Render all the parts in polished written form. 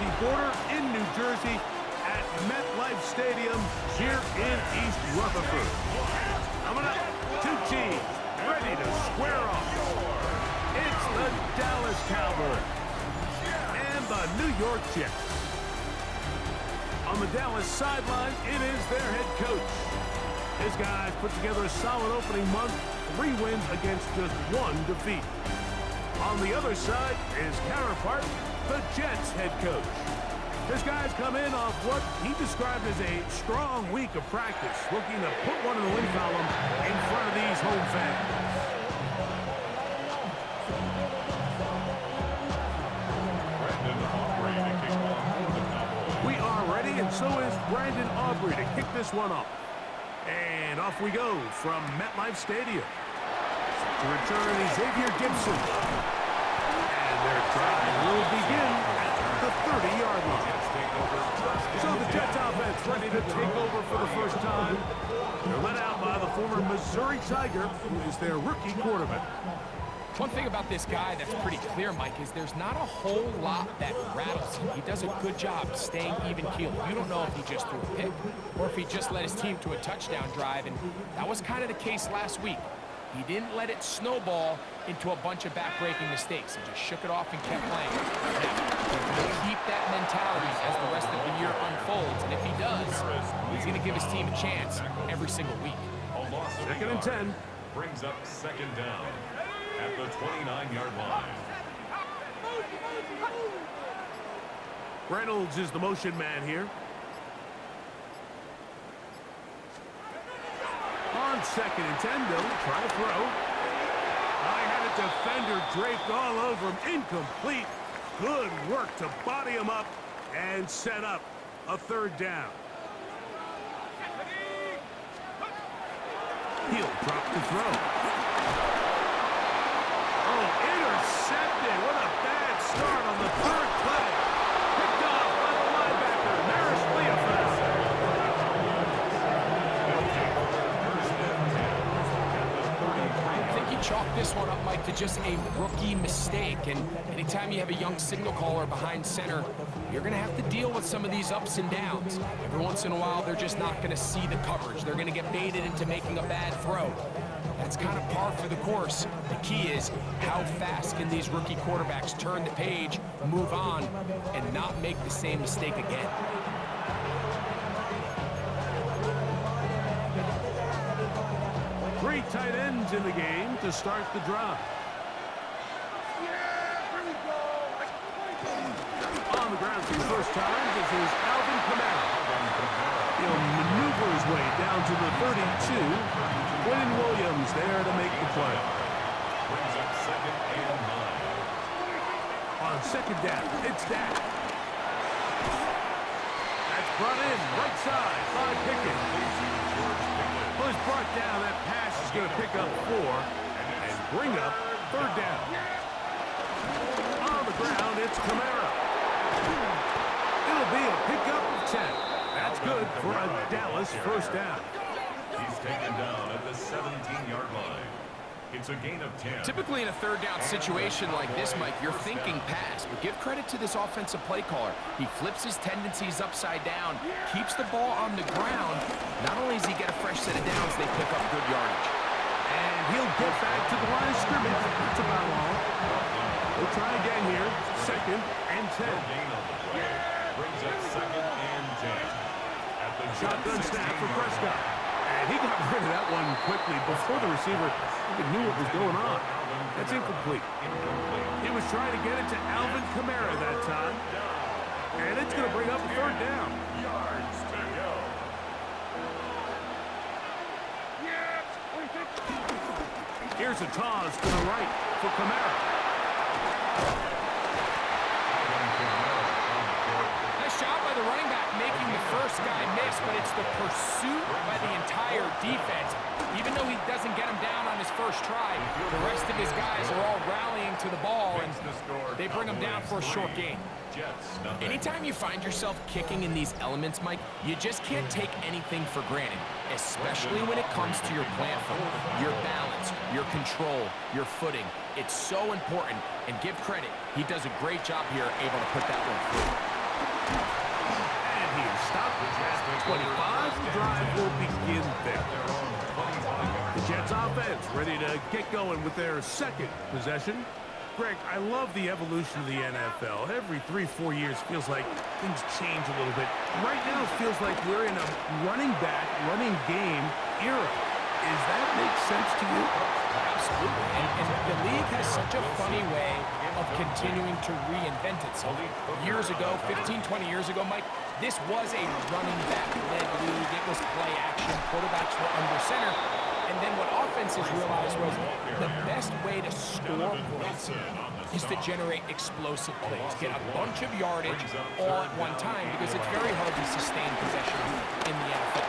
Jersey border in New Jersey at MetLife Stadium here in East Rutherford. Coming up, two teams ready to square off. It's the Dallas Cowboys and the New York Jets. On the Dallas sideline, it is their head coach. His guys put together a solid opening month, 3 wins against just 1 defeat. On the other side, his counterpart, the Jets head coach. His guys come in off what he described as a strong week of practice, looking to put one in the win column in front of these home fans. We are ready, and so is Brandon Aubrey to kick this one off. And off we go from MetLife Stadium. To return Xavier Gibson. And their drive will begin at the 30-yard line. So the Jets offense ready to take over for the first time. They're led out by the former Missouri Tiger, who is their rookie quarterback. One thing about this guy that's pretty clear, Mike, is there's not a whole lot that rattles him. He does a good job staying even-keeled. You don't know if he just threw a pick or if he just led his team to a touchdown drive, and that was kind of the case last week. He didn't let it snowball into a bunch of back-breaking mistakes. He just shook it off and kept playing. Now, he'll keep that mentality as the rest of the year unfolds, and if he does, he's going to give his team a chance every single week. Second and 10. Brings up second down at the 29-yard line. Reynolds is the motion man here. On second and 10, though, try to throw. I had a defender draped all over him. Incomplete. Good work to body him up and set up a third down. He'll drop the throw. Oh, intercepted. What a bad start on the third play. Picked off by the linebacker, Maris Leofeld. I think he chalked this one up, Mike, to just a rookie mistake. And anytime you have a young signal caller behind center, you're going to have to deal with some of these ups and downs. Every once in a while, they're just not going to see the coverage. They're going to get baited into making a bad throw. That's kind of par for the course. The key is how fast can these rookie quarterbacks turn the page, move on, and not make the same mistake again. Three tight ends in the game to start the drive. On the ground for the first time, this is Alvin Kamara. He'll maneuver his way down to the 32. Quinn Williams there to make the play. Brings up second and 9. On second down, it's Dak. That's brought in right side by Pickett. Well, it's brought down. That pass is going to pick up 4 and bring up third down. On the ground, it's Kamara. It'll be a pickup of 10. That's good for a Dallas first down. He's taken down at the 17-yard line. It's a gain of 10. Typically in a third down situation like this, Mike, you're thinking pass, but give credit to this offensive play caller. He flips his tendencies upside down, keeps the ball on the ground. Not only does he get a fresh set of downs, they pick up good yardage. And he'll get back to the line of scrimmage. That's about all. We'll try again here. Second and 10. Gain on the play. Brings up second and 10. At the Shotgun snap for Prescott. And he got rid of that one quickly before the receiver even knew what was going on. That's incomplete. He was trying to get it to Alvin Kamara that time. And it's going to bring up a third down. yards to go. Here's a toss to the right for Kamara. Nice job by the running back making the first guy miss, but it's the pursuit by the entire defense. Even though he doesn't get him down on his first try, the rest of his guys are all rallying to the ball, and they bring him down for a short gain. Anytime you find yourself kicking in these elements, Mike, you just can't take anything for granted, especially when it comes to your plant foot, your balance, your control, your footing. It's so important, and give credit. He does a great job here, able to put that one through. Jets offense ready to get going with their second possession. Greg, I love the evolution of the NFL. Every 3-4 years feels like things change a little bit. Right now it feels like we're in a running back, running game era. Does that make sense to you? Absolutely. And the league has such a funny way of continuing to reinvent itself. Years ago, 15, 20 years ago, Mike, this was a running back-led league. It was play action. Quarterbacks were under center. And then what offenses realized was the best way to score points is to generate explosive plays, get a bunch of yardage all at one time, because it's very hard to sustain possession in the NFL.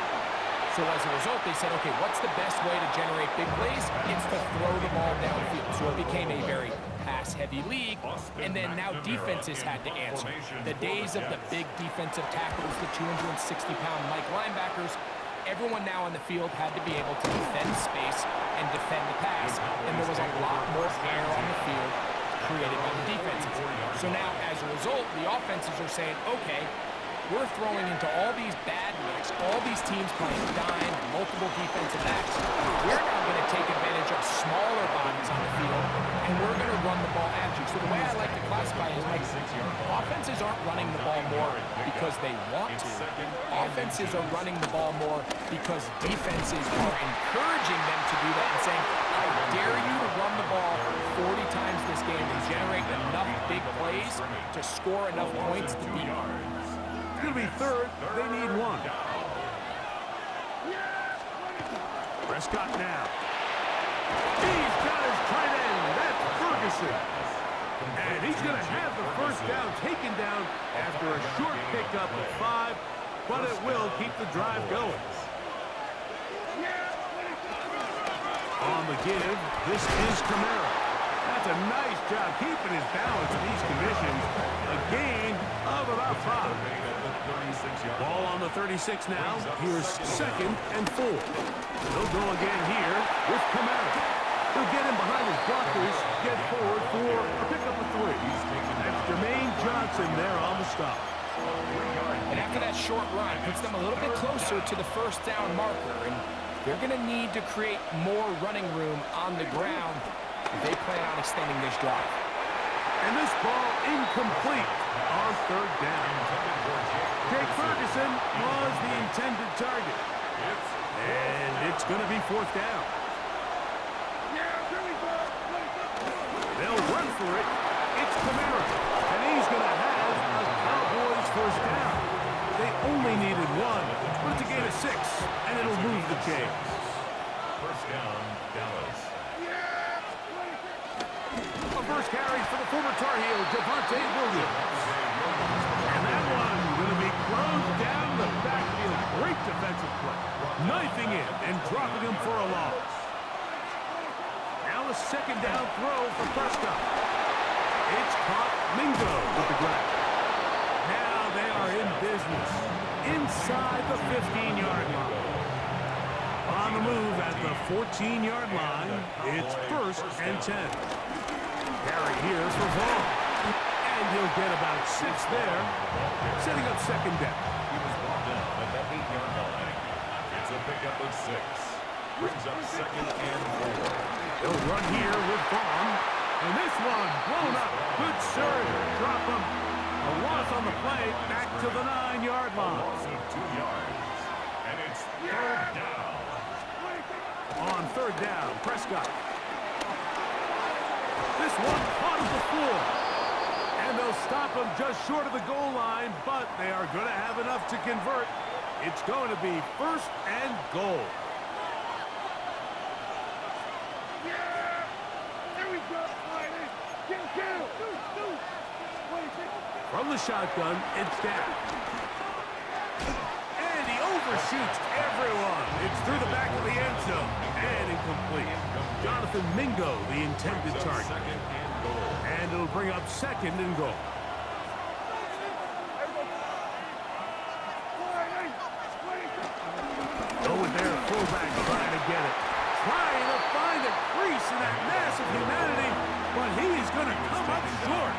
So as a result, they said, okay, what's the best way to generate big plays? It's to throw the ball downfield. So it became a very pass-heavy league, and then now defenses had to answer. The days of the big defensive tackles, the 260-pound Mike linebackers, everyone now on the field had to be able to defend space and defend the pass, and there was a lot more air on the field created by the defenses. So now, as a result, the offenses are saying, okay, we're throwing into all these bad looks, all these teams playing dime, multiple defensive backs. We're now going to take advantage of smaller bodies on the field, and we're going to run the ball at you. So the way I like to classify it is, like, offenses aren't running the ball more because they want to. Offenses are running the ball more because defenses are encouraging them to do that and saying, I dare you to run the ball 40 times this game and generate enough big plays to score enough points to beat them. It's going to be third. They need one. Prescott now. He's got his tight end. That's Ferguson. And he's going to have the first down taken down after a short pickup of 5, but it will keep the drive going. On the give, this is Kamara. That's a nice job keeping his balance in these conditions. A gain of about 5. Ball on the 36 now. Here's 2nd and 4. They'll go again here with Kamara. He'll get him behind his blockers, get forward for a pickup of 3. That's Jermaine Johnson there on the stop. And after that short run, puts them a little bit closer to the first down marker, and they're going to need to create more running room on the ground if they plan on extending this drive. And this ball incomplete on 3rd down. Jake Ferguson was the intended target. And it's going to be 4th down. They'll run for it. It's Kamara. And he's going to have a Cowboys first down. They only needed 1, but it's a gain of 6, and it'll move the chains. First down, Dallas. A first carry for the former Tar Heel, Javonte Williams. And that one going to be closed down the backfield. Great defensive play. Knifing in and dropping him for a loss. Now a 2nd down throw for Prescott. It's caught. Mingo with the grab. Now they are in business inside the 15-yard line. On the move at the 14-yard line, it's 1st and 10. Carry here for Vaughn. And he'll get about 6 there, setting up 2nd down. He was brought down at the 8-yard line. It's a pickup of 6. Brings up 2nd and 4. They'll run here with Vaughn. And this one blown up. Good surge. Drop him. A loss on the play back to the 9-yard line. Loss of 2 yards. And it's 3rd down. On 3rd down, Prescott. This one caught at the floor. And they'll stop him just short of the goal line, but they are going to have enough to convert. It's going to be 1st and goal. From the shotgun, it's down. And he overshoots everyone. It's through the back of the end zone. And incomplete. Jonathan Mingo, the intended target. And it'll bring up 2nd and goal. Going there, fullback trying to get it. Trying to find a crease in that massive humanity, but he's going to come up short.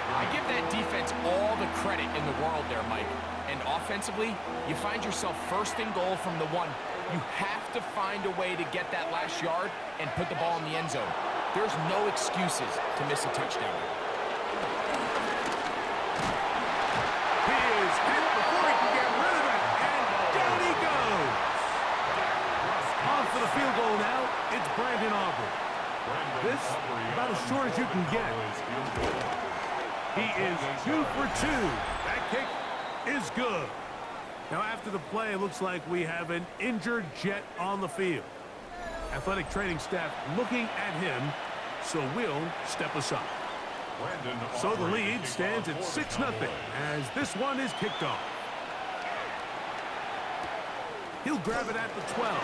I give that defense all the credit in the world there, Mike. And offensively, you find yourself 1st and goal from the 1. You have to find a way to get that last yard and put the ball in the end zone. There's no excuses to miss a touchdown. He is hit before he can get rid of it, and down he goes. On for the field goal now, it's Brandon Aubrey. This, about as short as you can get. He is 2 for 2. That kick is good. Now, after the play, it looks like we have an injured Jet on the field. Athletic training staff looking at him, so we'll step aside. So the lead stands at 6-0 as this one is kicked off. He'll grab it at the 12.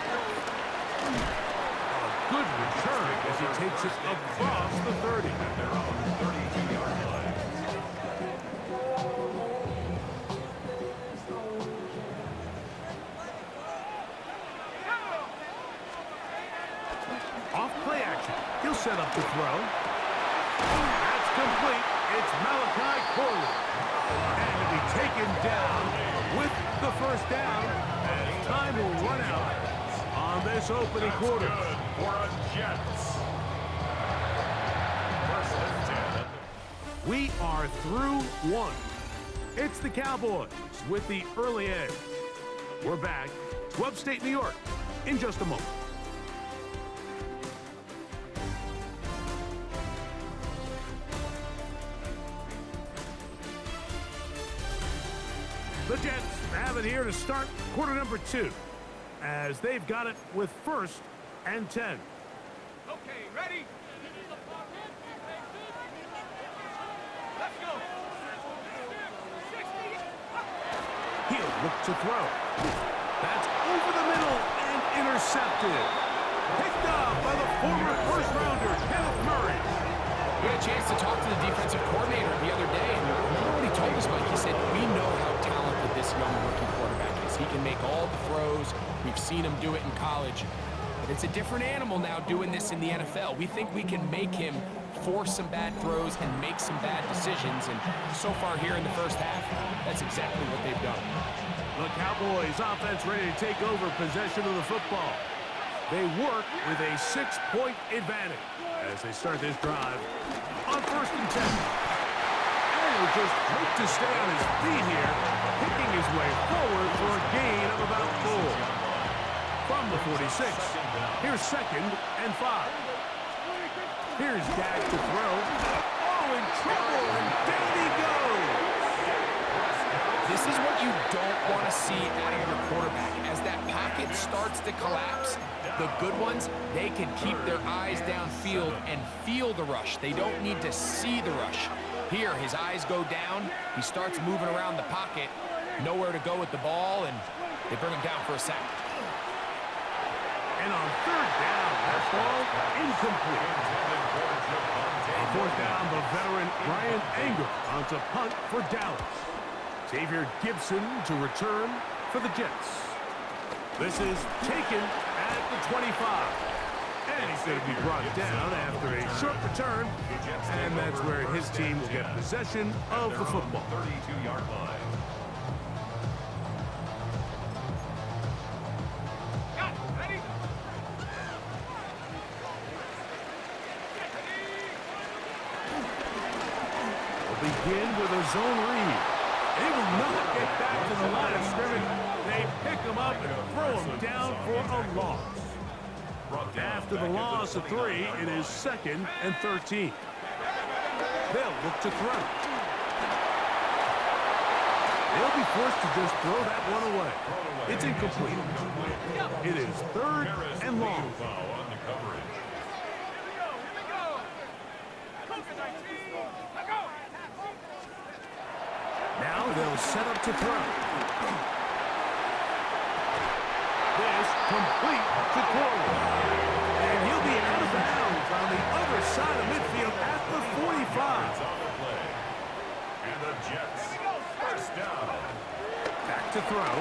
A good return as he takes it across the 30. Off play action. He'll set up to throw. That's complete. It's Malachi Corley. And to be taken down with the first down as time will run out on this opening quarter. For a Jets. First and 10. We are through one. It's the Cowboys with the early edge. We're back to upstate New York in just a moment. The Jets have it here to start quarter number 2 as they've got it with 1st and 10. Okay, ready? Let's go. He'll look to throw. That's over the middle and intercepted. Picked up by the former first-rounder, Kenneth Murray. We had a chance to talk to the defensive coordinator the other day, and remember what he told us, Mike? He said, we know how talented this young rookie quarterback is. He can make all the throws. We've seen him do it in college. But it's a different animal now doing this in the NFL. We think we can make him force some bad throws and make some bad decisions. And so far here in the first half, that's exactly what they've done. The Cowboys offense ready to take over possession of the football. They work with a 6-point advantage as they start this drive on 1st and 10. And he'll just hope to stay on his feet here, picking his way forward for a gain of about 4. From the 46, here's 2nd and 5. Here's Dak to throw. Oh, in trouble, and down he goes. This is what you don't want to see out of your quarterback. As that pocket starts to collapse, the good ones, they can keep their eyes downfield and feel the rush. They don't need to see the rush. Here, his eyes go down. He starts moving around the pocket. Nowhere to go with the ball, and they bring him down for a sack. And on 3rd down, that ball incomplete. On 4th down, the veteran Ryan Anger onto punt for Dallas. Xavier Gibson to return for the Jets. This is taken at the 25. And he's going to be brought down after a short return. And that's where his team will get possession of the football. 32-yard line. Ready? We'll begin with a zone read. They will not get back to the line of scrimmage. They pick him up and throw him down for a loss. After the loss of 3, it is 2nd and 13. They'll look to throw. They'll be forced to just throw that one away. It's incomplete. It is 3rd and long. Now they'll set up to throw. This complete to Corley. And he'll be out of bounds on the other side of midfield at the 45. And the Jets, first down. Back to throw.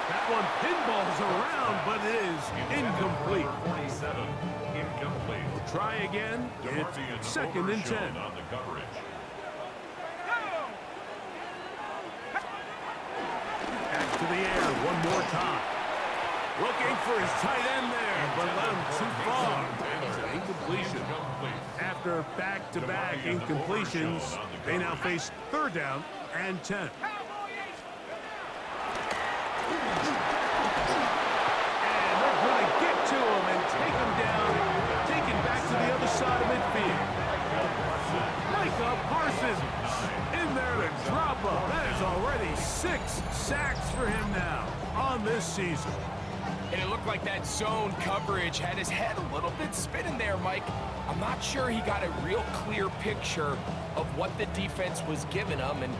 That one pinballs around, but it is incomplete. 47, incomplete. Try again. It's 2nd and 10. On the coverage. Back to the air one more time. for his tight end there, but let him too far. It's an incompletion. After back-to-back incompletions, they now face 3rd down and 10. And they're going to get to him and take him down, take him back to the other side of midfield. Micah Parsons in there to drop up. That is already 6 sacks for him now on this season. And it looked like that zone coverage had his head a little bit spinning there, Mike. I'm not sure he got a real clear picture of what the defense was giving him, and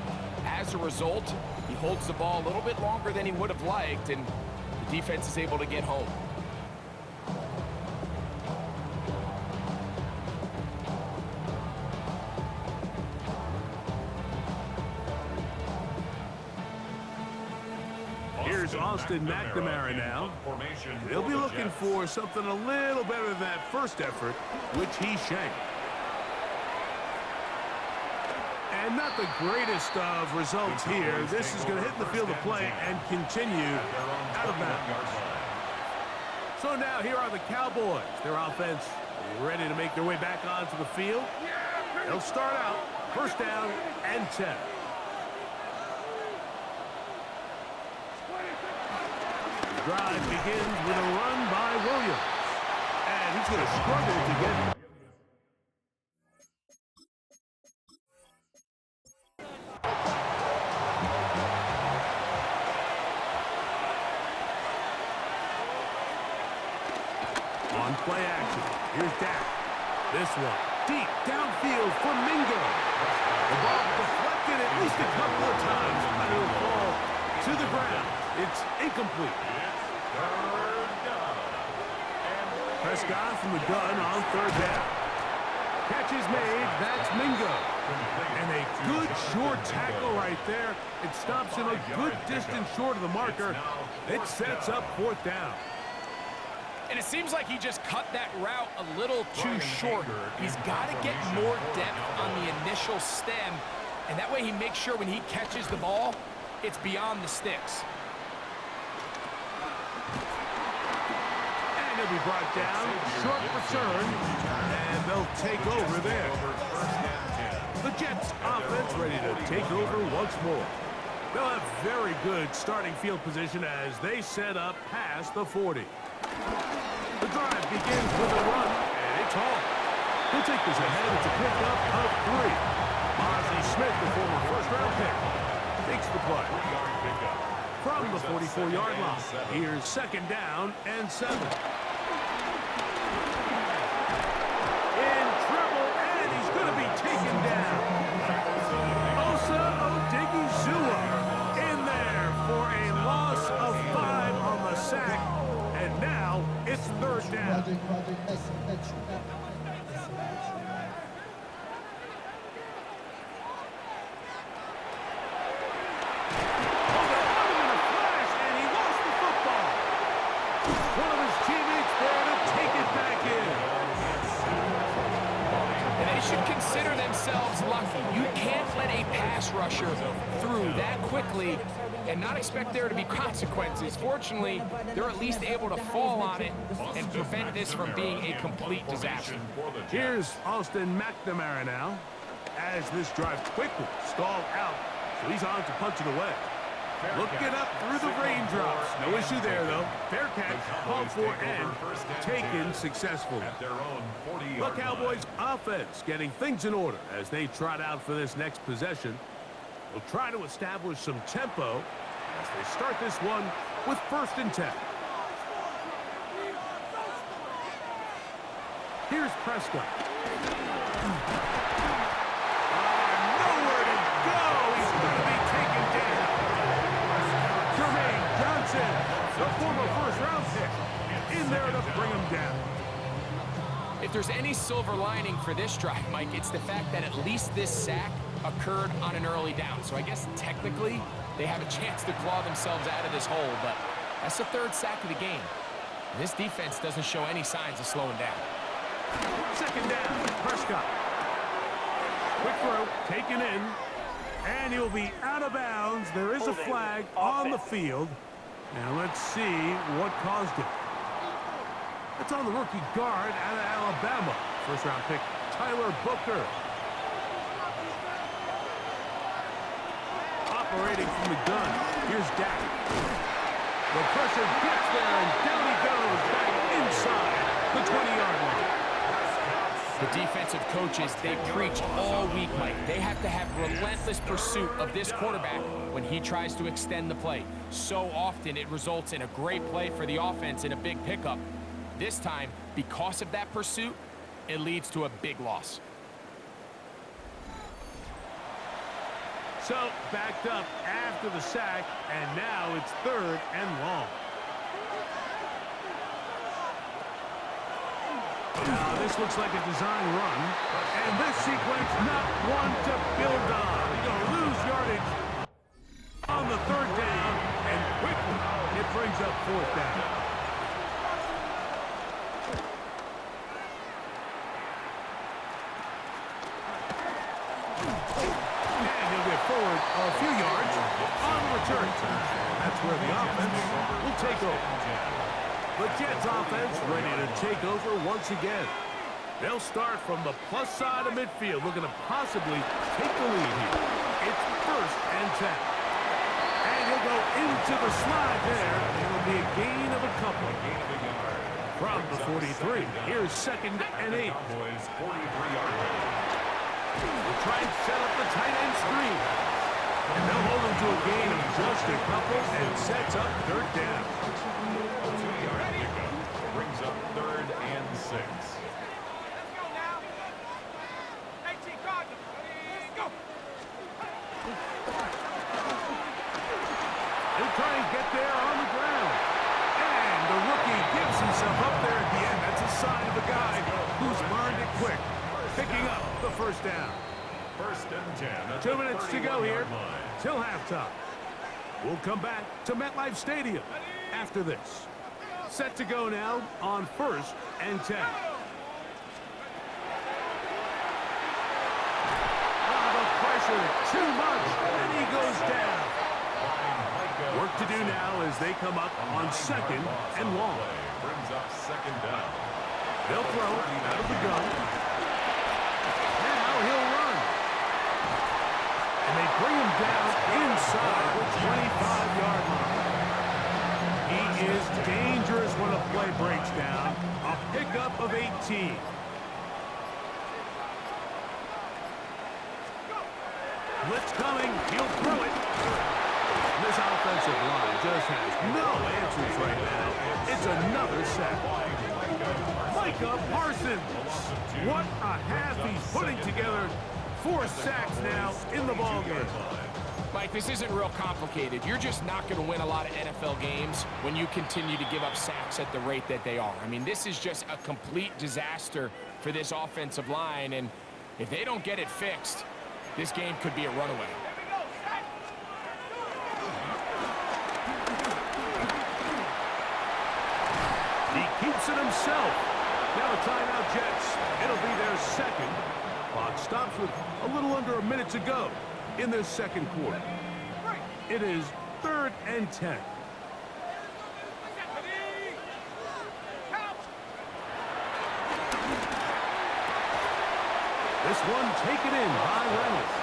as a result, he holds the ball a little bit longer than he would have liked, and the defense is able to get home. Here's Austin McNamara now. They'll be looking for something a little better than that first effort, which he shanked. And not the greatest of results here. This is going to hit the field of play and continue out of bounds. So now here are the Cowboys. Their offense ready to make their way back onto the field. They'll start out 1st down and 10. Drive begins with a run by Williams. And he's going to struggle to get it. On play action, here's Dak. This one, deep downfield for Mingo. The ball deflected at least a couple of times, but it'll fall to the ground. It's incomplete. Prescott from the gun on 3rd down. Catch is made. That's Mingo. And a good short tackle right there. It stops him a good distance short of the marker. It sets up 4th down. And it seems like he just cut that route a little too short. He's got to get more depth on the initial stem, and that way he makes sure when he catches the ball, it's beyond the sticks. And he'll be brought down. Short return, and they'll take over there. The Jets offense ready to take over once more. They'll have very good starting field position as they set up past the 40. The drive begins with a run, and it's home. He'll take this ahead. It's a pickup of 3. Ozzie Smith, the former 1st-round pick, takes the play. From the 44-yard line, here's 2nd down and 7. In trouble, and he's going to be taken down. Osa Odigizua in there for a loss of 5 on the sack. And now it's 3rd down. Rusher through that quickly and not expect there to be consequences. Fortunately, they're at least able to fall on it and prevent this from being a complete disaster. Here's Austin McNamara now as this drive quickly stalled out, so he's on to punch it away. Looking up through the raindrops. No issue there, though. Fair catch, called for, and taken successfully. The Cowboys' offense getting things in order as they trot out for this next possession. They'll try to establish some tempo as they start this one with 1st and 10. Here's Prescott. Nowhere to go. He's going to be taken down. Jermaine Johnson, the former 1st-round pick, in there to bring him down. If there's any silver lining for this drive, Mike, it's the fact that at least this sack occurred on an early down. So I guess technically they have a chance to claw themselves out of this hole, but that's the 3rd sack of the game. This defense doesn't show any signs of slowing down. 2nd down, Prescott. Quick throw, taken in, and he'll be out of bounds. There is a flag on the field. Now let's see what caused it. That's on the rookie guard out of Alabama. First-round pick, Tyler Booker. Operating from the gun. Here's Dak. The pressure gets there, and down he goes back inside the 20-yard line. The defensive coaches, they preach all week, Mike. They have to have relentless pursuit of this quarterback when he tries to extend the play. So often it results in a great play for the offense and a big pickup. This time, because of that pursuit, it leads to a big loss. So, backed up after the sack, and now it's 3rd and long. Now, this looks like a design run, and this sequence not one to build on. You're going to lose yardage on the 3rd down, and quickly it brings up 4th down. Forward a few yards on return. That's where the offense will take over. The Jets offense ready to take over once again. They'll start from the plus side of midfield, looking to possibly take the lead here. It's 1st and 10. And he'll go into the slide there. It'll be a gain of a couple. From the 43, here's 2nd and 8. Cowboys 43-yard line. We'll try and set up the tight end screen. And they'll hold him to a gain of just a couple and sets up 3rd down. A 2-yard pickup brings up 3rd and 6. Let's go now. AT Gardner. Go. He'll try and get there on the ground. And the rookie gives himself up there at the end. That's a sign of a guy who's learned it quick. Picking up the 1st down. 1st and 10. 2 minutes to go here till halftime. We'll come back to MetLife Stadium after this. Set to go now on 1st and 10. The pressure too much, and he goes down. Work to do now as they come up on 2nd and long. Brings up 2nd down. They'll throw out of the gun. Now he'll run. And they bring him down inside the 25-yard line. He is dangerous when a play breaks down. A pickup of 18. Blitz coming. He'll throw it. This offensive line just has no answers right now. It's another sack. Micah Parsons. What a half he's putting together. 4 sacks now in the ballgame. Mike, this isn't real complicated. You're just not going to win a lot of NFL games when you continue to give up sacks at the rate that they are. I mean, this is just a complete disaster for this offensive line, and if they don't get it fixed, this game could be a runaway. He keeps it himself. Now a timeout, Jets. It'll be their 2nd. Clock stops with a little under a minute to go in this 2nd quarter. It is 3rd and 10. This one taken in by Reynolds.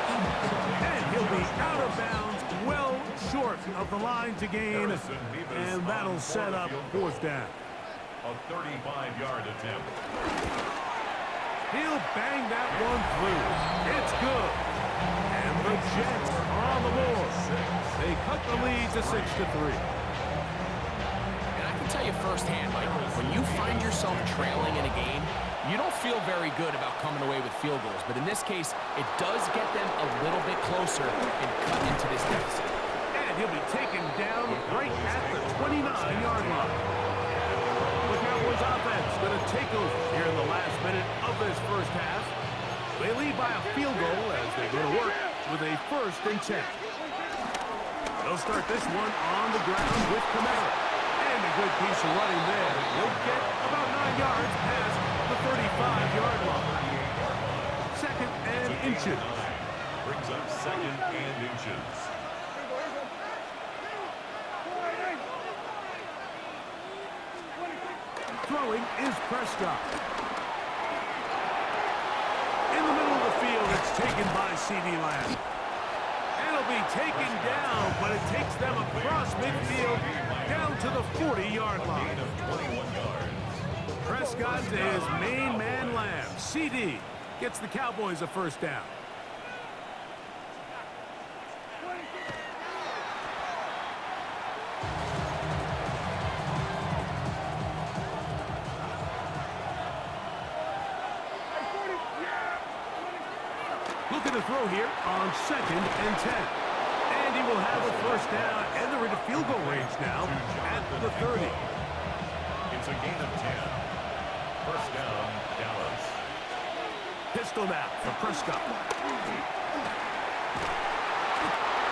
And he'll be out of bounds, well short of the line to gain. And that'll set up 4th down. A 35-yard attempt. He'll bang that one through. It's good. And the Jets are on the board. They cut the lead to 6-3. And I can tell you firsthand, Mike, when you find yourself trailing in a game, you don't feel very good about coming away with field goals. But in this case, it does get them a little bit closer and cut into this deficit. And he'll be taken down right at the 29-yard line. The Cowboys offense going to take over here in the last minute of this 1st half. They lead by a field goal as they go to work with a 1st and 10. They'll start this one on the ground with Kamara. And a good piece of running there. They'll get about 9 yards past the 35-yard line. 2nd and inches. Brings up 2nd and inches. Throwing is Prescott. In the middle of the field, it's taken by C.D. Lamb. And it'll be taken down, but it takes them across midfield down to the 40-yard line. Gain of 21 yards. Prescott to his main man, Lamb. C.D. gets the Cowboys a first down. Looking to throw here on 2nd and 10. And he will have a first down, and they're into field goal range now at the 30. It's a gain of 10. First down, Dallas. Pistol now for Prescott.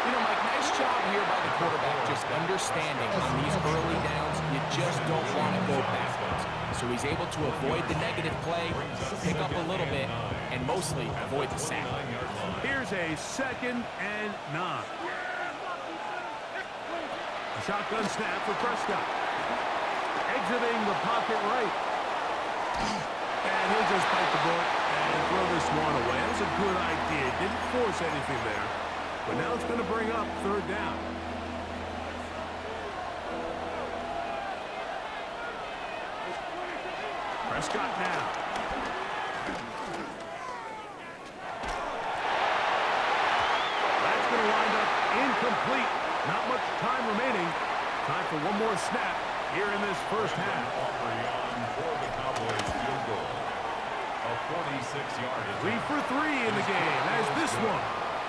You know, Mike, nice job here by the quarterback, just understanding on these early downs, you just don't want to go backwards. So he's able to avoid the negative play, pick up a little bit, and mostly avoid the sack. Here's a 2nd and 9. A shotgun snap for Prescott. Exiting the pocket right. And he'll just bite the bullet and throw this one away. That was a good idea. Didn't force anything there. But now it's going to bring up 3rd down. Prescott now. That's going to wind up incomplete. Not much time remaining. Time for one more snap here in this first half. For the Cowboys field goal. A 46-yard 3 for 3 in the game, as this one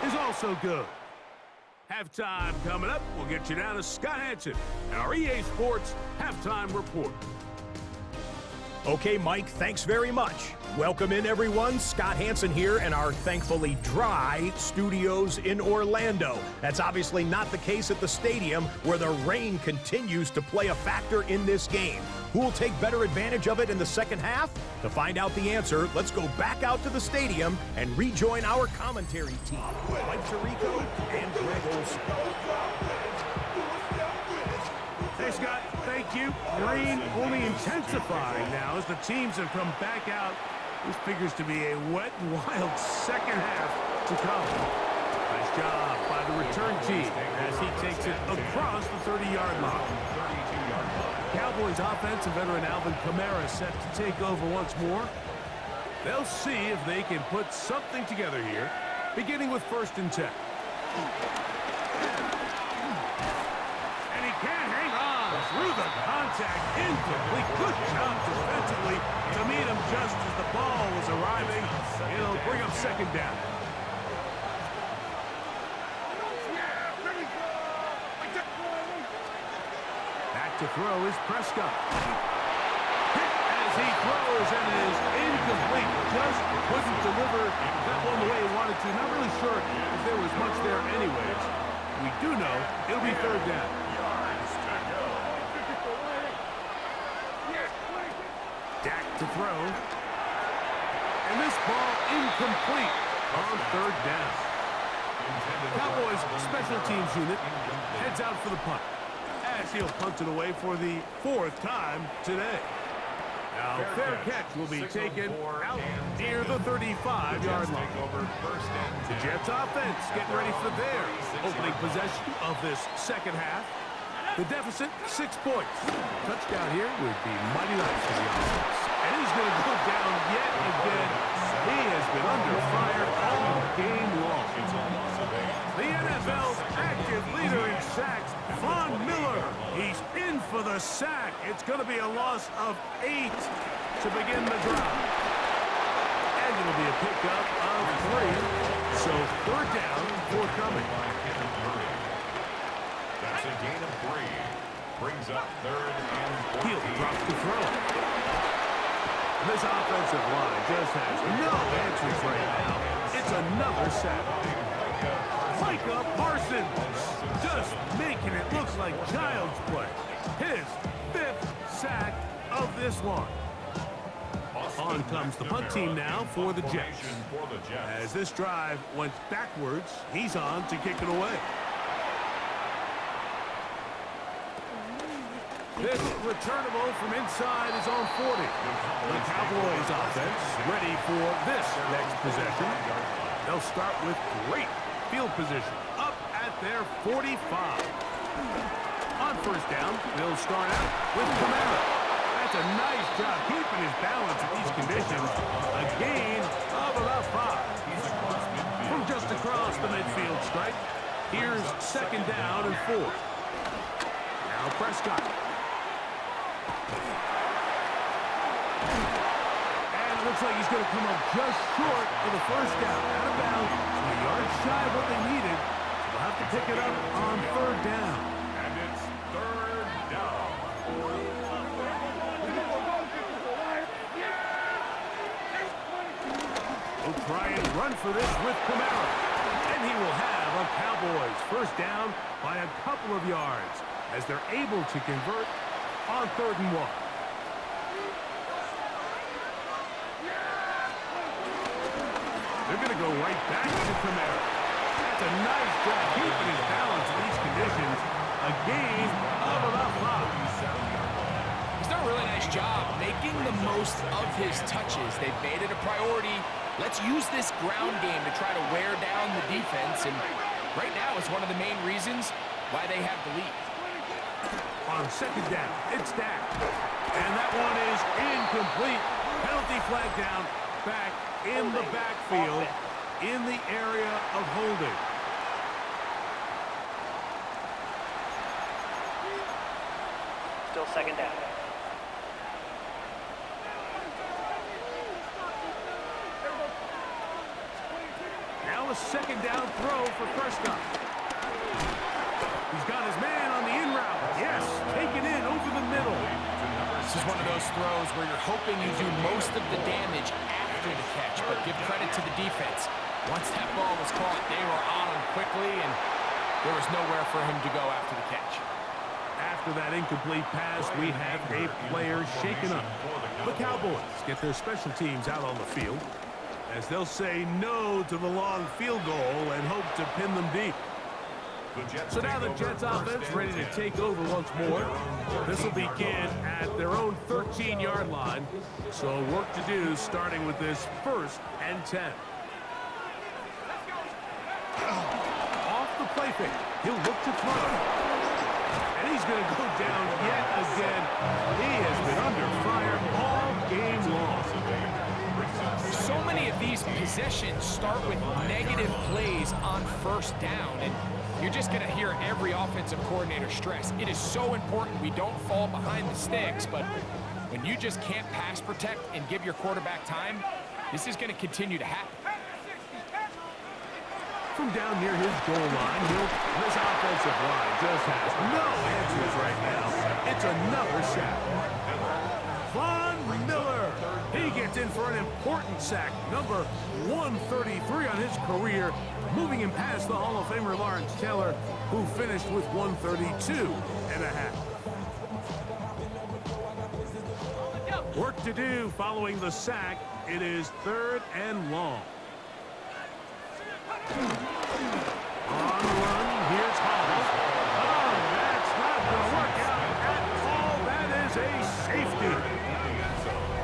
is also good. Halftime coming up. We'll get you down to Scott Hansen, our EA Sports Halftime Report. Okay, Mike, thanks very much. Welcome in, everyone. Scott Hansen here in our thankfully dry studios in Orlando. That's obviously not the case at the stadium, where the rain continues to play a factor in this game. Who will take better advantage of it in the second half? To find out the answer, let's go back out to the stadium and rejoin our commentary team, Mike Tirico and Greg Olson. Hey, Scott, thank you. Rain only intensifying now as the teams have come back out. This figures to be a wet and wild second half to come. Nice job by the return team as he takes it across the 30-yard line. Cowboys offense and veteran Alvin Kamara set to take over once more. They'll see if they can put something together here, beginning with 1st and 10. And he can't hang on through the contact. Incomplete. Good job defensively to meet him just as the ball was arriving. It'll bring up 2nd down. To throw is Prescott. Hit as he throws, and it is incomplete. Just couldn't deliver that one the way he wanted to. Not really sure if there was much there anyways. We do know it'll be 3rd down. Dak to throw. And this ball incomplete on 3rd down. Cowboys special teams unit heads out for the punt. As he'll punt it away for the 4th time today. Now, fair catch will be taken out near the 35-yard line. The Jets offense getting ready for their opening possession of this second half. The deficit, 6 points. Touchdown here would be mighty nice for the offense. And he's going to go down yet again. He has been under fire all game long. The NFL's active leader in sacks, Von Miller. He's in for the sack. It's going to be a loss of 8 to begin the drive. And it'll be a pickup of 3. So 3rd down forthcoming. That's a gain of 3. Brings up 3rd and 14. He'll drop the throw. This offensive line just has no answers right now. It's another sack. Micah Parsons just making it look like child's play. His 5th sack of this one. On comes the punt team now for the Jets. As this drive went backwards, he's on to kick it away. This returnable from inside his own 40. The Cowboys offense ready for this next possession. They'll start with great field position up at their 45. On first down, they'll start out with Camara. That's a nice job keeping his balance in these conditions. A gain of about 5. From just across the midfield stripe, here's second down and 4. Now Prescott. And it looks like he's going to come up just short of the first down. Out of bounds, a yard shy of what they needed. They'll have to pick it up on third down. And it's third down. He'll try and run for this with Camara. And he will have a Cowboys first down by a couple of yards as they're able to convert on 3rd and 1. They're going to go right back to Camara. That's a nice job keeping his balance in these conditions. A gain of about 5. He's done a really nice job making the most of his touches. They've made it a priority. Let's use this ground game to try to wear down the defense, and right now is one of the main reasons why they have the lead. On second down, it's Dak. And that one is incomplete. Penalty flag down, back in the backfield, in the area of holding. Still second down. Now a second down throw for Prescott. He's got his man on the in route. Yes, taken in over the middle. This is one of those throws where you're hoping you do most of the damage after the catch, but give credit to the defense. Once that ball was caught, they were on him quickly, and there was nowhere for him to go after the catch. After that incomplete pass, we have a player shaken up. The Cowboys get their special teams out on the field as they'll say no to the long field goal and hope to pin them deep. So now the Jets offense ready to take over once more. This will begin at their own 13-yard line. So work to do starting with this 1st and 10. Off the play fake. He'll look to throw. And he's going to go down yet again. He has been under fire all game long. So many of these possessions start with negative plays on first down, and you're just going to hear every offensive coordinator stress. It is so important we don't fall behind the sticks, but when you just can't pass protect and give your quarterback time, this is going to continue to happen. From down near his goal line, this offensive line just has no answers right now. It's another sack. Von Miller, he gets in for an important sack, number 133 on his career, moving him past the Hall of Famer Lawrence Taylor, who finished with 132.5. Work to do following the sack. It is 3rd and long. On the run, here's Hall. Oh, that's not going to work out at all. That is a safety.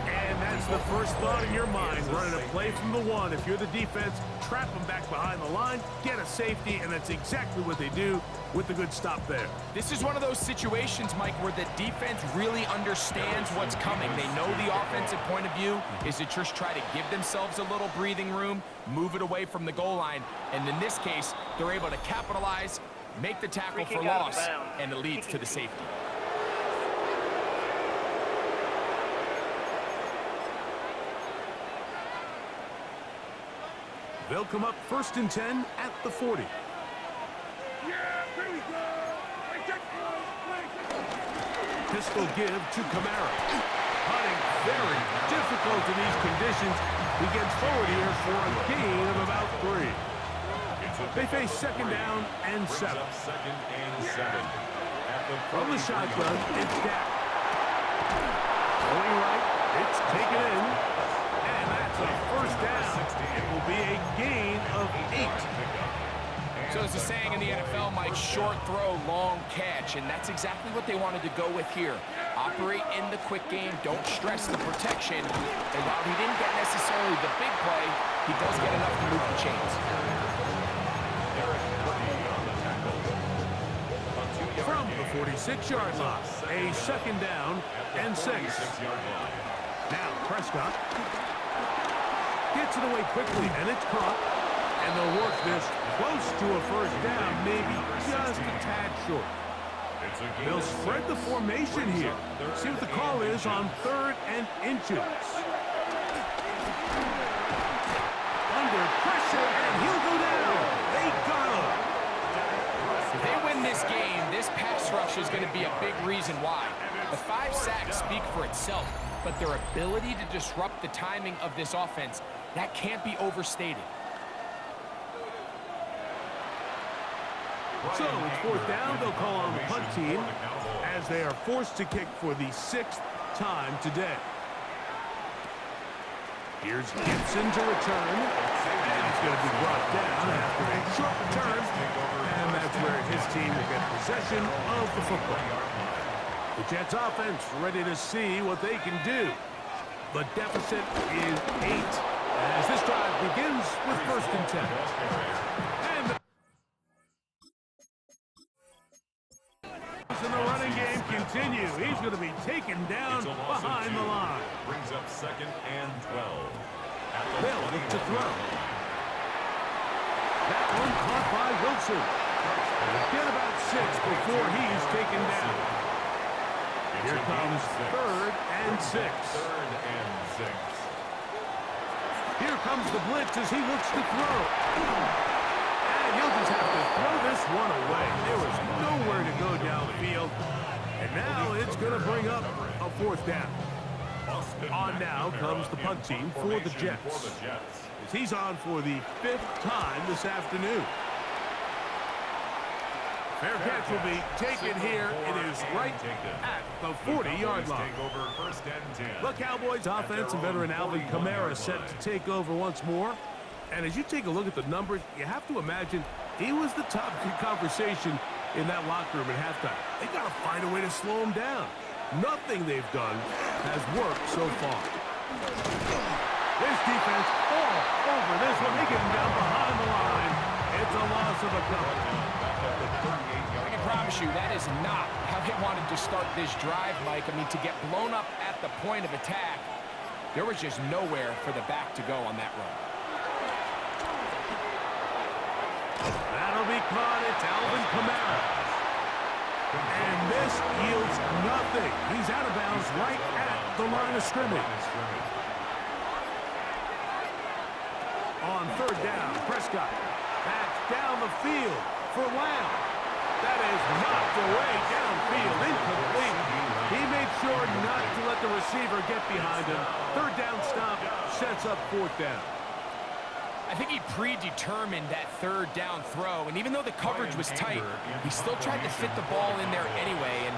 And that's the first thought in your mind, running a play from the 1. If you're the defense, trap them back behind the line, get a safety, and that's exactly what they do with the good stop there. This is one of those situations, Mike, where the defense really understands what's coming. They know the offensive point of view is to just try to give themselves a little breathing room, move it away from the goal line, and in this case, they're able to capitalize, make the tackle for loss, and it leads to the safety. They'll come up 1st and 10 at the 40. Pistol give to Camara. Hunting very difficult in these conditions. He gets forward here for a gain of about 3. They face second down and 7. From the shotgun, it's Dak. Going right, it's taken in. And that's a first down. It will be a gain of 8. So there's a saying in the NFL, Mike, short throw, long catch, and that's exactly what they wanted to go with here. Operate in the quick game, don't stress the protection, and while he didn't get necessarily the big play, he does get enough to move the chains. From the 46-yard line, a second down and 6. Now Prescott gets it away quickly, and it's caught. And they'll work this close to a first down, maybe just a tad short. They'll spread the formation here. See what the call is on 3rd and inches. Under pressure, and he'll go down. They got him. If they win this game, this pass rush is going to be a big reason why. The 5 sacks speak for itself, but their ability to disrupt the timing of this offense, that can't be overstated. So it's 4th down. They'll call on the punt team as they are forced to kick for the 6th time today. Here's Gibson to return, and he's going to be brought down after a short return, and that's where his team will get possession of the football. The Jets offense ready to see what they can do. The deficit is 8 as this drive begins with 1st and 10. And the running game continue. He's going to be taken down behind the line. Brings up 2nd and 12. They'll look to throw. That one caught by Wilson. Get about 6 before he's taken down. Here comes 3rd and 6. 3rd and 6. Here comes the blitz as he looks to throw. And he'll just have to throw this one away. There was nowhere to go downfield. And now it's going to bring up a 4th down. On now comes the punt team for the Jets. As he's on for the 5th time this afternoon. Fair catch will be taken here. It is right at the 40-yard line. The Cowboys offense and veteran Alvin Kamara set to take over once more. And as you take a look at the numbers, you have to imagine he was the top conversation in that locker room at halftime. They got to find a way to slow him down. Nothing they've done has worked so far. This defense all over this one. They get him down behind the line. It's a loss of a couple. I can promise you that is not how they wanted to start this drive, Mike. I mean, to get blown up at the point of attack, there was just nowhere for the back to go on that run. That'll be caught. It's Alvin Kamara. And this yields nothing. He's out of bounds right at the line of scrimmage. On 3rd down, Prescott backs down the field for Lamb. That is knocked away downfield, incomplete. He made sure not to let the receiver get behind him. 3rd down stop sets up 4th down. I think he predetermined that 3rd down throw, and even though the coverage was tight, he still tried to fit the ball in there anyway, and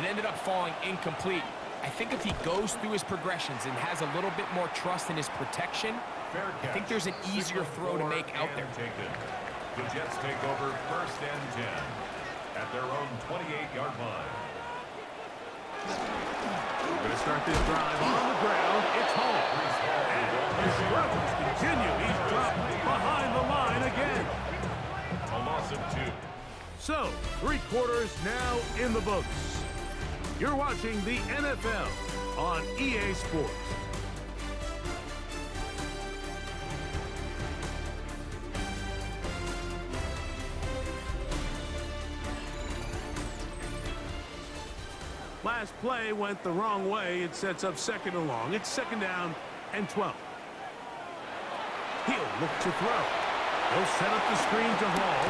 it ended up falling incomplete. I think if he goes through his progressions and has a little bit more trust in his protection, I think there's an easier throw to make out there. The Jets take over 1st and 10 at their own 28-yard line. We're going to start this drive on the ground. It's home. And the struggles continue. He's dropped behind the line again. A loss of 2. So, 3 quarters now in the books. You're watching the NFL on EA Sports. Last play went the wrong way. It sets up 2nd and long. It's 2nd down and 12. He'll look to throw. He'll set up the screen to Hall.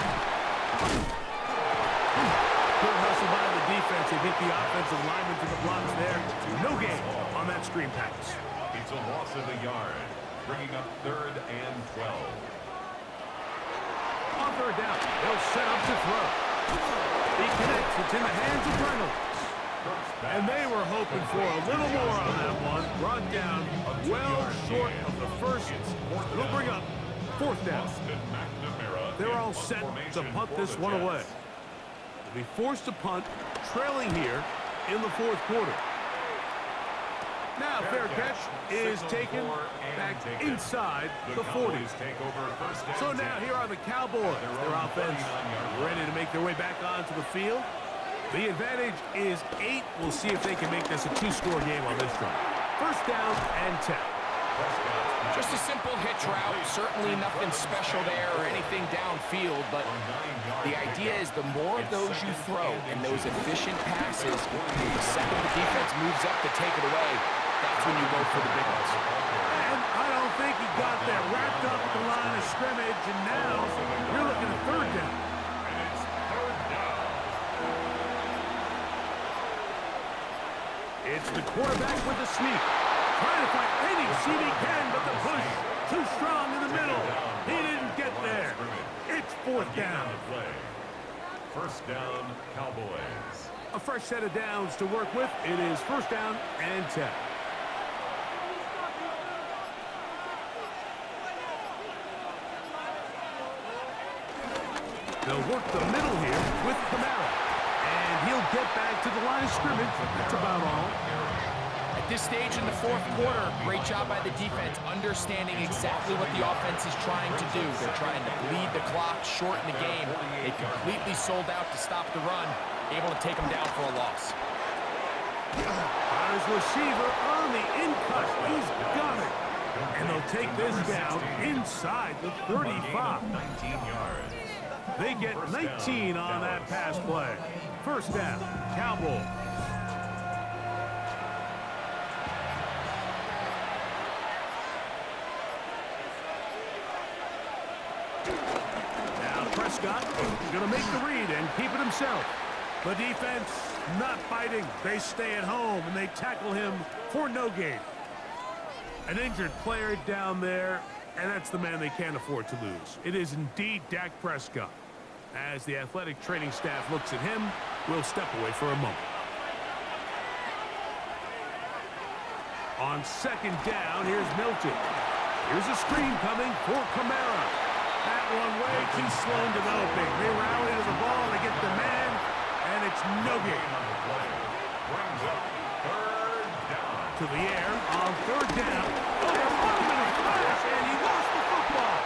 Good hustle by the defense. They beat the offensive lineman to the blocks there. No gain on that screen pass. It's a loss of a yard, bringing up 3rd and 12. On 3rd down, they'll set up to throw. He connects. It's in the hands of Reynolds. And they were hoping for a little more on that one. Brought down well short of the first. It'll bring up 4th down. They're all set to punt this one away. They'll be forced to punt, trailing here in the fourth quarter. Now, fair catch is taken back inside the 40. So now here are the Cowboys. Their offense ready to make their way back onto the field. The advantage is 8. We'll see if they can make this a 2-score game on this drive. First down and 10. Just a simple hitch route. Certainly nothing special there or anything downfield, but the idea is the more of those you throw and those efficient passes, the second the defense moves up to take it away, that's when you go for the big ones. And I don't think he got that wrapped up at the line of scrimmage, and now you're looking at third down. It's the quarterback with the sneak. Trying to find any seam he can, but the push too strong in the middle. He didn't get there. It's fourth down. First down, Cowboys. A fresh set of downs to work with. It is first down and 10. They'll work the middle here with Camara. And he'll get back to the line of scrimmage. That's about all. At this stage in the fourth quarter, great job by the defense, understanding exactly what the offense is trying to do. They're trying to bleed the clock, shorten the game. They completely sold out to stop the run, able to take them down for a loss. On his receiver on the in-cut. He's got it. And they'll take this down inside the 35. 19 yards. They get 19 on that pass play. First down, Cowboys. Now Prescott going to make the read and keep it himself. The defense not fighting. They stay at home and they tackle him for no gain. An injured player down there, and that's the man they can't afford to lose. It is indeed Dak Prescott. As the athletic training staff looks at him, we'll step away for a moment. On second down, here's Milton. Here's a screen coming for Camara. That one way too slow in developing. They rally to the ball, they get the man, and it's no gain. Brings up third down. To the air on third down. Oh, they're running in a flash, and he lost the football.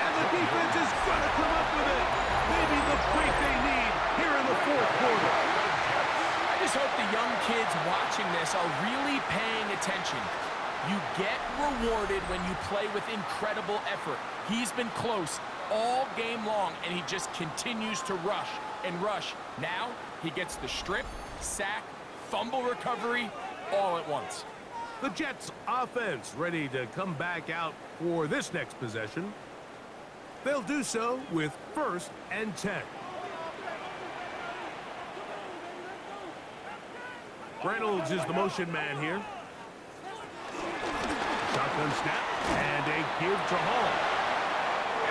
And the defense is going to come up with it. Maybe the break they need here in the fourth quarter. I just hope the young kids watching this are really paying attention. You get rewarded when you play with incredible effort. He's been close all game long, and he just continues to rush and rush. Now he gets the strip, sack, fumble recovery, all at once. The Jets offense ready to come back out for this next possession. They'll do so with first and 10. Reynolds is the motion man here. Shotgun snap and a give to Hall.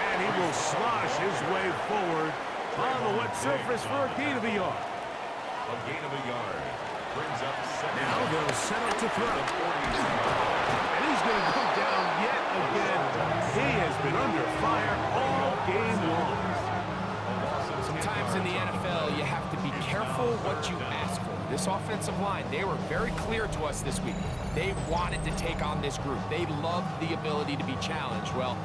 And he will slosh his way forward on the wet surface for a gain of a yard. A gain of a yard. Brings up second. Now they'll set up to throw. And he's going to go down yet again. He has been under fire all game long. Sometimes in the NFL, you have to be careful what you ask for. This offensive line, they were very clear to us this week. They wanted to take on this group. They loved the ability to be challenged. Well,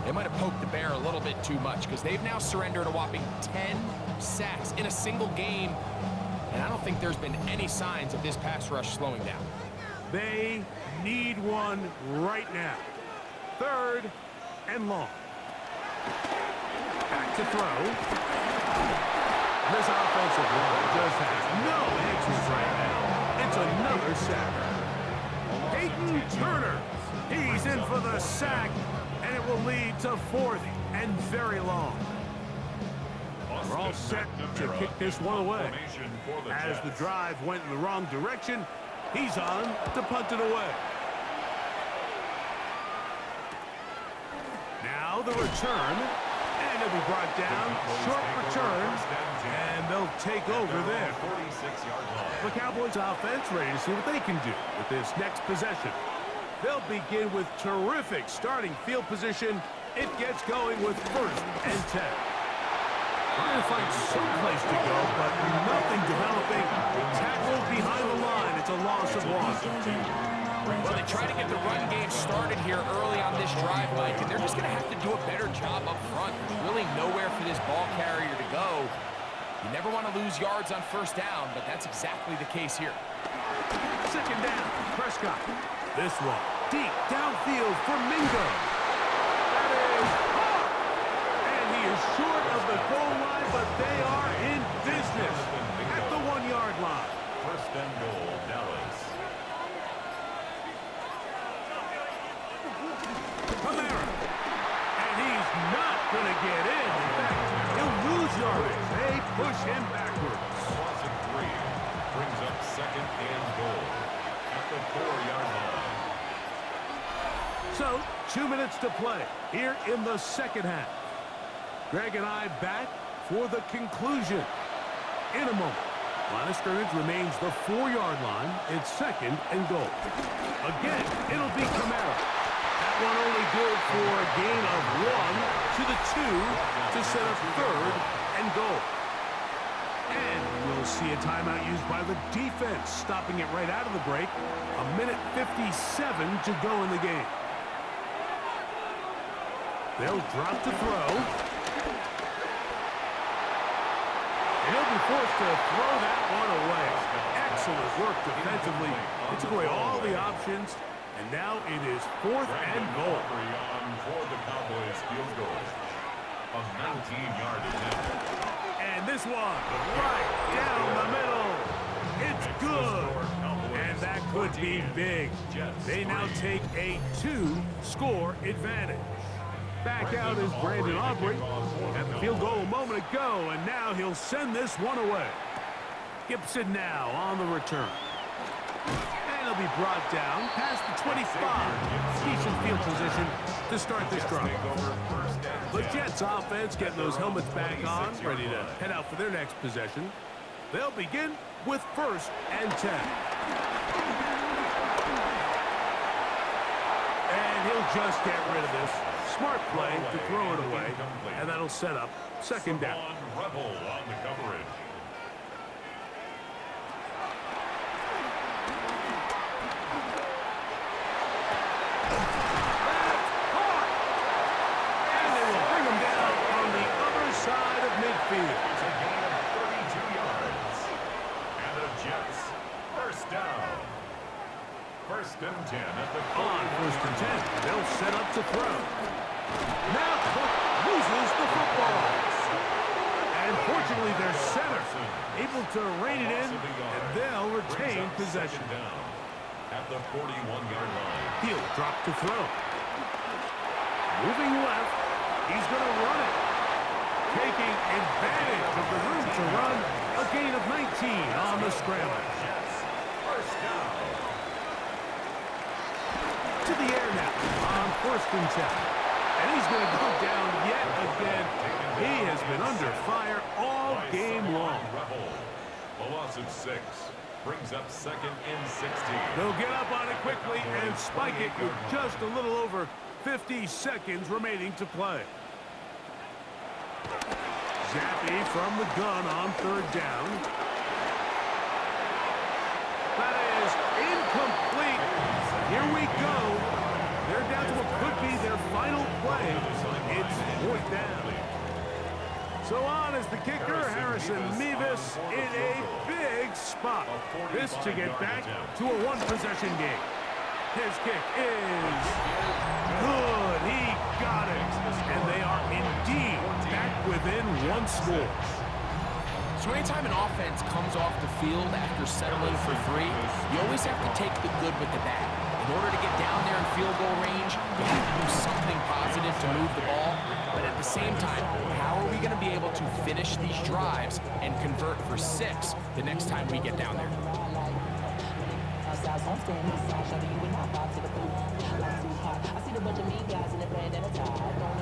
they might have poked the bear a little bit too much because they've now surrendered a whopping 10 sacks in a single game. And I don't think there's been any signs of this pass rush slowing down. They need one right now. Third and long. Back to throw. This offensive line just has no answers right now. It's another sack. Peyton Turner. He's in for the sack, and it will lead to fourth and very long. We're all set to kick this one away. As the drive went in the wrong direction, he's on to punt it away. Now the return, and it'll be brought down. Short return, and they'll take over there. The Cowboys offense ready to see what they can do with this next possession. They'll begin with terrific starting field position It gets going with 1st and 10. Trying to find some place to go, but nothing developing. Tackled behind the line. It's a loss of 1. Well, they try to get the run game started here early on this drive, Mike, and they're just going to have to do a better job up front. There's really nowhere for this ball carrier to go. You never want to lose yards on 1st down, but that's exactly the case here. 2nd down, Prescott. This one, deep downfield for Mingo. That is hard. And he is short of the goal line, but they are in business at the 1-yard line. 1st and goal, Dallas. Kamara. And he's not going to get in. In fact, he'll lose yardage. They push him backwards. Loss of 3. Brings up 2nd and goal at the 4-yard line. So, 2 minutes to play here in the 2nd half. Greg and I back for the conclusion in a moment. Line of scrimmage remains the 4-yard line. It's 2nd and goal. Again, it'll be Kamara. That one only good for a gain of 1 to the 2 to set up 3rd and goal. And we'll see a timeout used by the defense, stopping it right out of the break. 1:57 to go in the game. They'll drop to throw. And he'll be forced to throw that one away. Excellent work defensively. They took away all the options, and now it is 4th and goal. For the Cowboys field goal. A 19-yard attempt. And this one, right down the middle. It's good. And that could be big. They now take a 2-score advantage. Back out is Brandon Aubrey. At the field goal a moment ago, and now he'll send this one away. Gibson now on the return. And he'll be brought down past the 25. Decent field position to start this drive. The Jets offense getting those helmets back on, ready to head out for their next possession. They'll begin with 1st and 10. And he'll just get rid of this. Smart play to throw it away, and that'll set up 2nd down. Rebel on the coverage. And they will bring him down on the other side of midfield. It's a gain of 32 yards. And the Jets, 1st down. 1st and 10 at the On 1st and 10, they'll set up to throw. Now Cook loses the football. And fortunately, their center able to rein it in, and they'll retain possession. Down at the 41-yard line. He'll drop to throw. Moving left, he's going to run it. Taking advantage of the room to run, a gain of 19 on the scramble. Jets, 1st down. To the air now on 1st and 10. And he's going to go down yet again. He has been under fire all game long. Rebel. A loss of 6. Brings up 2nd and 16. They'll get up on it quickly and spike it with just a little over 50 seconds remaining to play. Zappy from the gun on 3rd down. That is incomplete. Here we go. They're down to what could be their final play. It's 4th down. So on is the kicker, Harrison Mevis, in a big spot. This to get back to a 1-possession game. His kick is good. He got it. And they are indeed back within 1 score. So anytime an offense comes off the field after settling for 3, you always have to take the good with the bad. In order to get down there in field goal range, you have to do something positive to move the ball. But at the same time, how are we going to be able to finish these drives and convert for 6 the next time we get down there?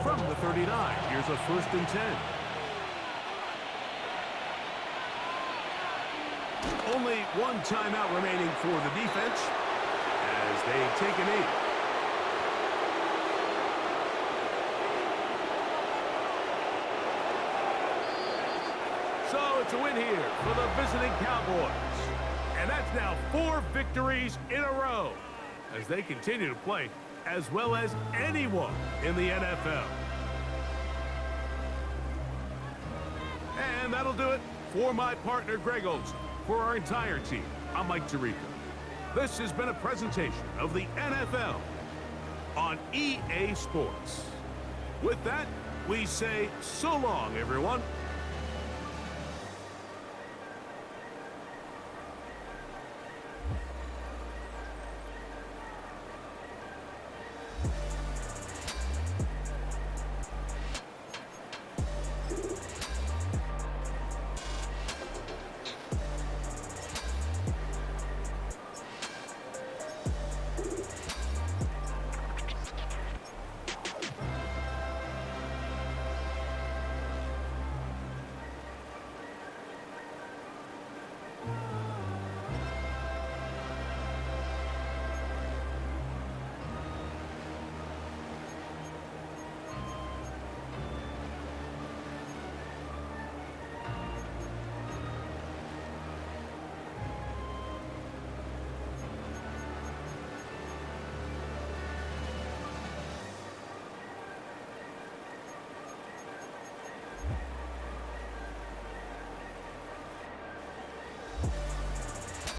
From the 39, here's a 1st and 10. Only 1 timeout remaining for the defense as they take a knee. So it's a win here for the visiting Cowboys. And that's now 4 victories in a row as they continue to play as well as anyone in the NFL. And that'll do it for my partner, Greg Olson. For our entire team, I'm Mike Tirico. This has been a presentation of the NFL on EA Sports. With that, we say so long, everyone.